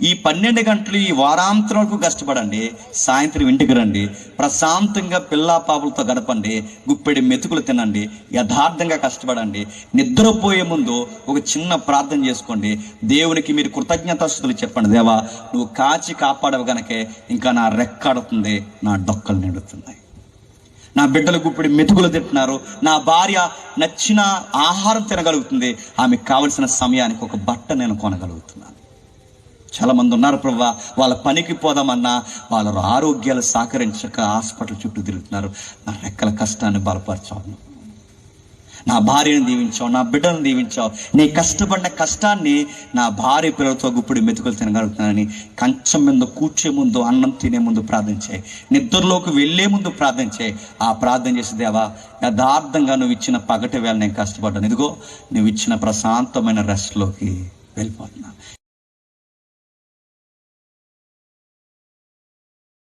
ఈ 12 గంటలు ఈ వారాంతరం వరకు కష్టపడండి. సాయంత్రం ఇంటికి రండి, ప్రశాంతంగా పిల్లా పాపలతో గడపండి, గుప్పెడి మెతుకులు తినండి, యథార్థంగా కష్టపడండి. నిద్రపోయే ముందు ఒక చిన్న ప్రార్థన చేసుకోండి. దేవునికి మీరు కృతజ్ఞతాస్తుతులు చెప్పండి. దేవా, నువ్వు కాచి కాపాడవు గనకే ఇంకా నా రెక్కాడుతుంది, నా డొక్కలు నిండుతున్నాయి, నా బిడ్డలు గుప్పిడి మెతుకులు తింటున్నారు, నా భార్య నచ్చిన ఆహారం తినగలుగుతుంది, ఆమెకు కావలసిన సమయానికి ఒక బట్ట నేను కొనగలుగుతున్నాను. చాలా మంది ఉన్నారు ప్రభువా, వాళ్ళ పనికి పోదామన్నా వాళ్ళ ఆరోగ్యాలు సహకరించక హాస్పిటల్ చుట్టూ తిరుగుతున్నారు. నా రెక్కల కష్టాన్ని బలపరచావు, నా భార్యను దీవించావు, నా బిడ్డను దీవించావు. నీ కష్టపడిన కష్టాన్ని నా భార్య పిల్లలతో గుప్పుడు మెతుకులు తినగలుగుతున్నానని కంచం మీద కూర్చే ముందు, అన్నం తినే ముందు ప్రార్థన చేయి, నిద్రలోకి వెళ్ళే ముందు ప్రార్థన చేయి. ఆ ప్రార్థన చేసి, దేవా, యథార్థంగా నువ్వు ఇచ్చిన పగటి వేళ నేను కష్టపడ్డాను, ఇదిగో నువ్వు ఇచ్చిన ప్రశాంతమైన రెస్ట్లోకి వెళ్ళిపోతున్నా.